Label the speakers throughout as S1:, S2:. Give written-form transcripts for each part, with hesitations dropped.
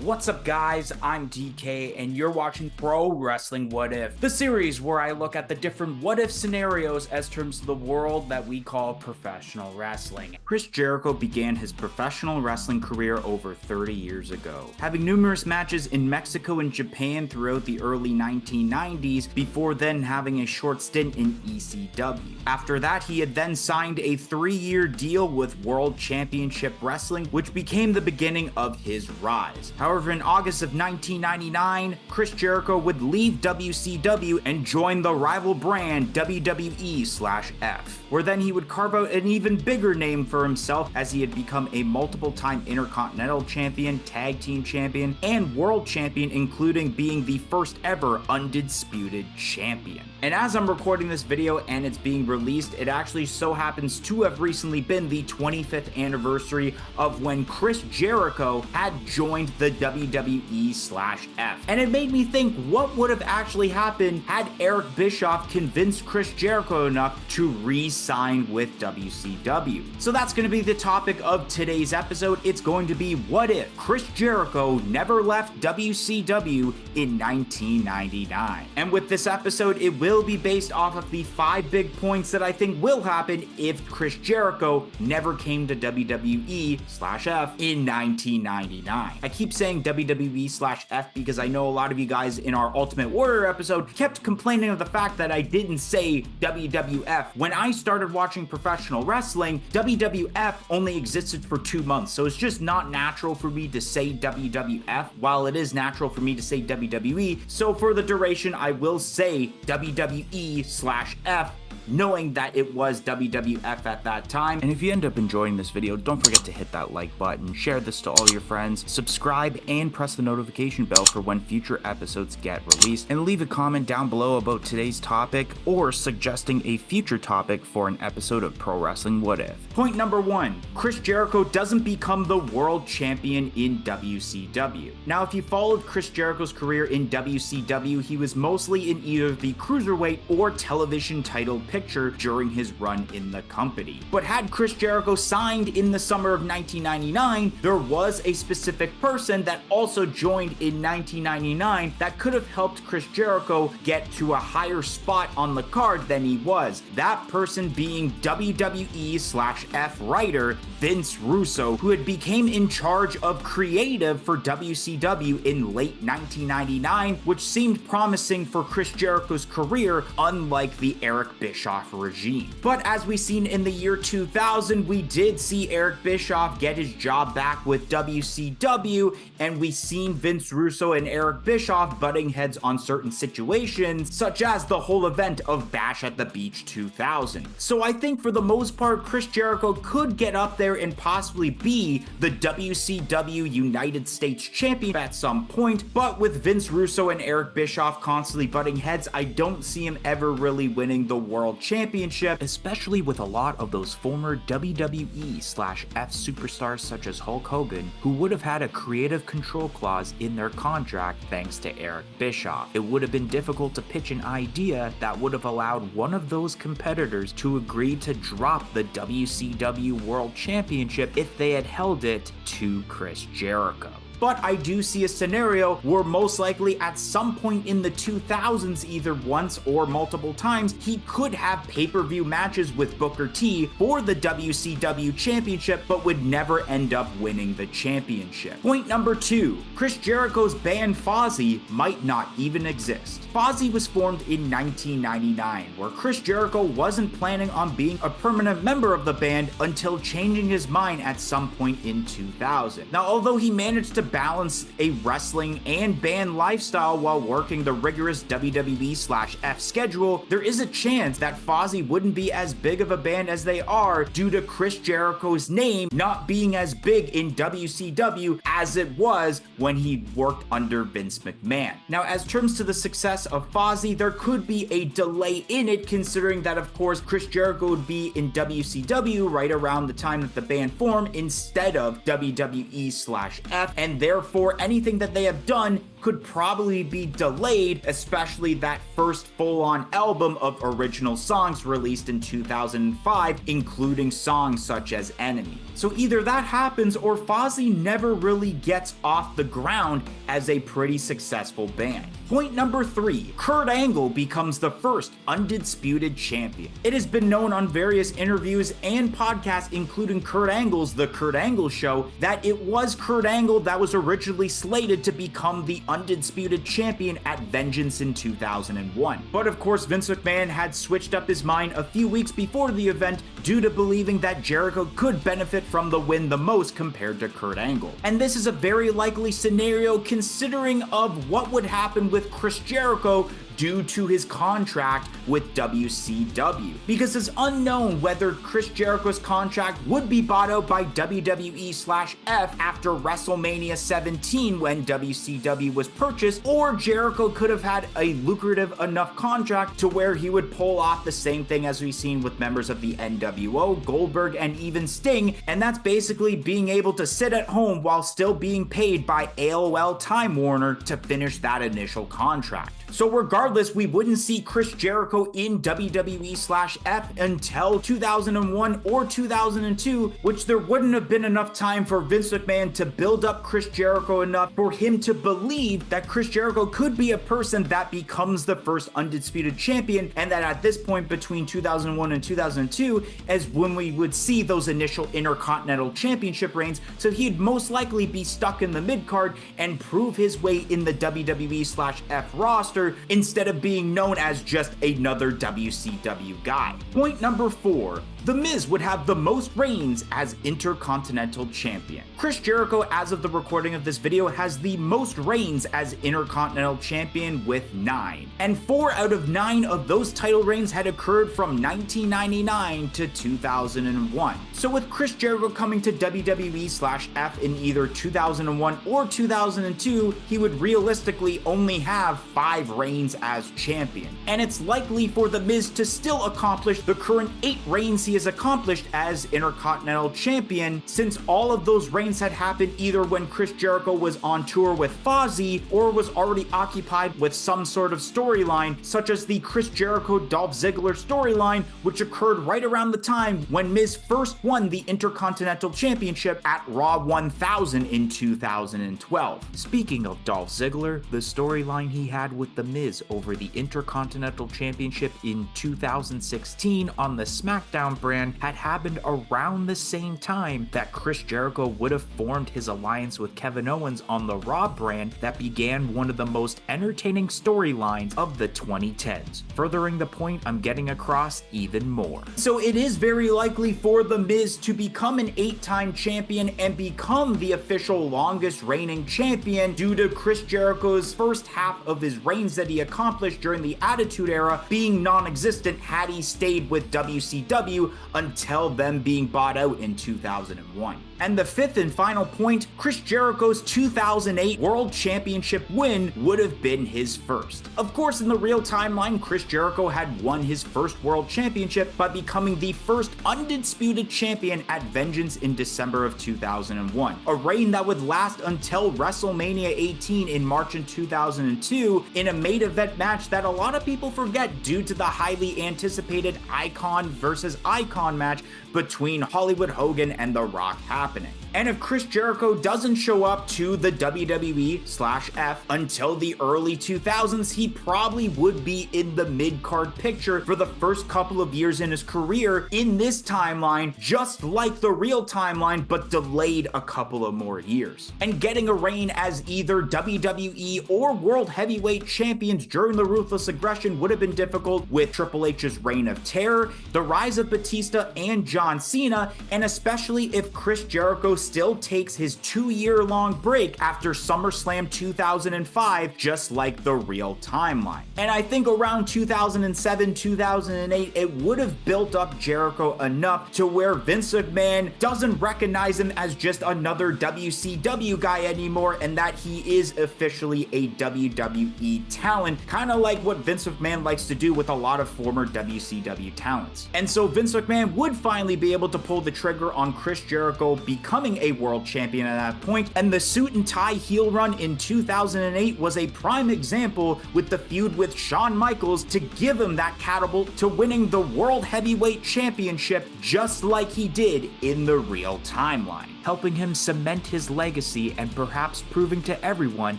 S1: What's up, guys? I'm DK, and you're watching Pro Wrestling What If, the series where I look at the different what if scenarios as terms of the world that we call professional wrestling. Chris Jericho began his professional wrestling career over 30 years ago, having numerous matches in Mexico and Japan throughout the early 1990s, before then having a short stint in ECW. After that, he had then signed a 3-year deal with World Championship Wrestling, which became the beginning of his rise. However, in August of 1999, Chris Jericho would leave WCW and join the rival brand WWE/F, where then he would carve out an even bigger name for himself as he had become a multiple-time Intercontinental Champion, Tag Team Champion, and World Champion, including being the first ever Undisputed Champion. And as I'm recording this video and it's being released, it actually so happens to have recently been the 25th anniversary of when Chris Jericho had joined the WWE/F. And it made me think, what would have actually happened had Eric Bischoff convinced Chris Jericho enough to re-sign with WCW? So that's going to be the topic of today's episode. It's going to be, what if Chris Jericho never left WCW in 1999? And with this episode, it will be based off of the 5 big points that I think will happen if Chris Jericho never came to WWE/F in 1999. I keep saying WWE/F because I know a lot of you guys in our Ultimate Warrior episode kept complaining of the fact that I didn't say WWF. When I started watching professional wrestling, WWF only existed for 2 months, so it's just not natural for me to say WWF, while it is natural for me to say WWE. So for the duration, I will say WWE/F, knowing that it was WWF at that time. And if you end up enjoying this video, don't forget to hit that like button, share this to all your friends, subscribe, and press the notification bell for when future episodes get released, and leave a comment down below about today's topic or suggesting a future topic for an episode of Pro Wrestling What If. Point number 1, Chris Jericho doesn't become the world champion in WCW. Now, if you followed Chris Jericho's career in WCW, he was mostly in either the cruiserweight or television title picture during his run in the company. But had Chris Jericho signed in the summer of 1999, there was a specific person that also joined in 1999 that could have helped Chris Jericho get to a higher spot on the card than he was. That person being WWE/F writer Vince Russo, who had became in charge of creative for WCW in late 1999, which seemed promising for Chris Jericho's career, unlike the Eric Bischoff regime. But as we seen in the year 2000, we did see Eric Bischoff get his job back with WCW, and we seen Vince Russo and Eric Bischoff butting heads on certain situations, such as the whole event of Bash at the Beach 2000. So I think for the most part, Chris Jericho could get up there and possibly be the WCW United States Champion at some point, but with Vince Russo and Eric Bischoff constantly butting heads, I don't see him ever really winning the World Championship, especially with a lot of those former WWE/F superstars such as Hulk Hogan, who would have had a creative control clause in their contract thanks to Eric Bischoff. It would have been difficult to pitch an idea that would have allowed one of those competitors to agree to drop the WCW World Championship if they had held it to Chris Jericho. But I do see a scenario where most likely at some point in the 2000s, either once or multiple times, he could have pay-per-view matches with Booker T for the WCW Championship, but would never end up winning the championship. Point number 2, Chris Jericho's band Fozzy might not even exist. Fozzy was formed in 1999, where Chris Jericho wasn't planning on being a permanent member of the band until changing his mind at some point in 2000. Now, although he managed to balance a wrestling and band lifestyle while working the rigorous WWE/F schedule, there is a chance that Fozzy wouldn't be as big of a band as they are due to Chris Jericho's name not being as big in WCW as it was when he worked under Vince McMahon. Now, as terms to the success of Fozzy, there could be a delay in it, considering that, of course, Chris Jericho would be in WCW right around the time that the band formed instead of WWE/F, and and therefore anything that they have done could probably be delayed, especially that first full-on album of original songs released in 2005, including songs such as Enemy. So either that happens or Fozzy never really gets off the ground as a pretty successful band. Point number 3, Kurt Angle becomes the first undisputed champion. It has been known on various interviews and podcasts, including Kurt Angle's The Kurt Angle Show, that it was Kurt Angle that was originally slated to become the undisputed champion at Vengeance in 2001. But of course, Vince McMahon had switched up his mind a few weeks before the event due to believing that Jericho could benefit from the win the most compared to Kurt Angle. And this is a very likely scenario considering of what would happen with Chris Jericho due to his contract with WCW, because it's unknown whether Chris Jericho's contract would be bought out by WWE/F after WrestleMania 17 when WCW was purchased, or Jericho could have had a lucrative enough contract to where he would pull off the same thing as we've seen with members of the NWO, Goldberg, and even Sting, and that's basically being able to sit at home while still being paid by AOL Time Warner to finish that initial contract. So regardless, we wouldn't see Chris Jericho in WWE/F until 2001 or 2002, which there wouldn't have been enough time for Vince McMahon to build up Chris Jericho enough for him to believe that Chris Jericho could be a person that becomes the first undisputed champion, and that at this point between 2001 and 2002 is when we would see those initial Intercontinental Championship reigns, so he'd most likely be stuck in the mid-card and prove his way in the WWE/F roster instead of being known as just another WCW guy. Point number 4. The Miz would have the most reigns as Intercontinental Champion. Chris Jericho, as of the recording of this video, has the most reigns as Intercontinental Champion with 9. And 4 out of 9 of those title reigns had occurred from 1999 to 2001. So with Chris Jericho coming to WWE/F in either 2001 or 2002, he would realistically only have 5 reigns as champion. And it's likely for The Miz to still accomplish the current 8 reigns he has accomplished as Intercontinental Champion, since all of those reigns had happened either when Chris Jericho was on tour with Fozzy or was already occupied with some sort of storyline, such as the Chris Jericho Dolph Ziggler storyline, which occurred right around the time when Miz first won the Intercontinental Championship at Raw 1000 in 2012. Speaking of Dolph Ziggler, the storyline he had with The Miz over the Intercontinental Championship in 2016 on the SmackDown brand had happened around the same time that Chris Jericho would have formed his alliance with Kevin Owens on the Raw brand that began one of the most entertaining storylines of the 2010s, furthering the point I'm getting across even more. So it is very likely for The Miz to become an 8-time champion and become the official longest reigning champion due to Chris Jericho's first half of his reigns that he accomplished during the Attitude Era being non-existent had he stayed with WCW until them being bought out in 2001. And the 5th and final point, Chris Jericho's 2008 World Championship win would have been his first. Of course, in the real timeline, Chris Jericho had won his first World Championship by becoming the first undisputed champion at Vengeance in December of 2001, a reign that would last until WrestleMania 18 in March in 2002 in a main event match that a lot of people forget due to the highly anticipated Icon versus Icon match between Hollywood Hogan and The Rock happening. And if Chris Jericho doesn't show up to the WWE/F until the early 2000s, he probably would be in the mid-card picture for the first couple of years in his career in this timeline, just like the real timeline, but delayed a couple of more years. And getting a reign as either WWE or World Heavyweight Champions during the Ruthless Aggression would have been difficult with Triple H's Reign of Terror, the rise of Batista and John Cena, and especially if Chris Jericho still takes his 2-year-long break after SummerSlam 2005, just like the real timeline. And I think around 2007, 2008, it would have built up Jericho enough to where Vince McMahon doesn't recognize him as just another WCW guy anymore, and that he is officially a WWE talent, kind of like what Vince McMahon likes to do with a lot of former WCW talents. And so Vince McMahon would finally be able to pull the trigger on Chris Jericho becoming becoming a world champion at that point, and the suit and tie heel run in 2008 was a prime example with the feud with Shawn Michaels to give him that catapult to winning the World Heavyweight Championship just like he did in the real timeline, helping him cement his legacy and perhaps proving to everyone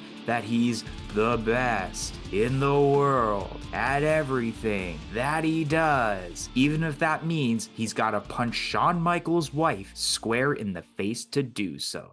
S1: that he's the best in the world at everything that he does, even if that means he's gotta punch Shawn Michaels' wife square in the face to do so.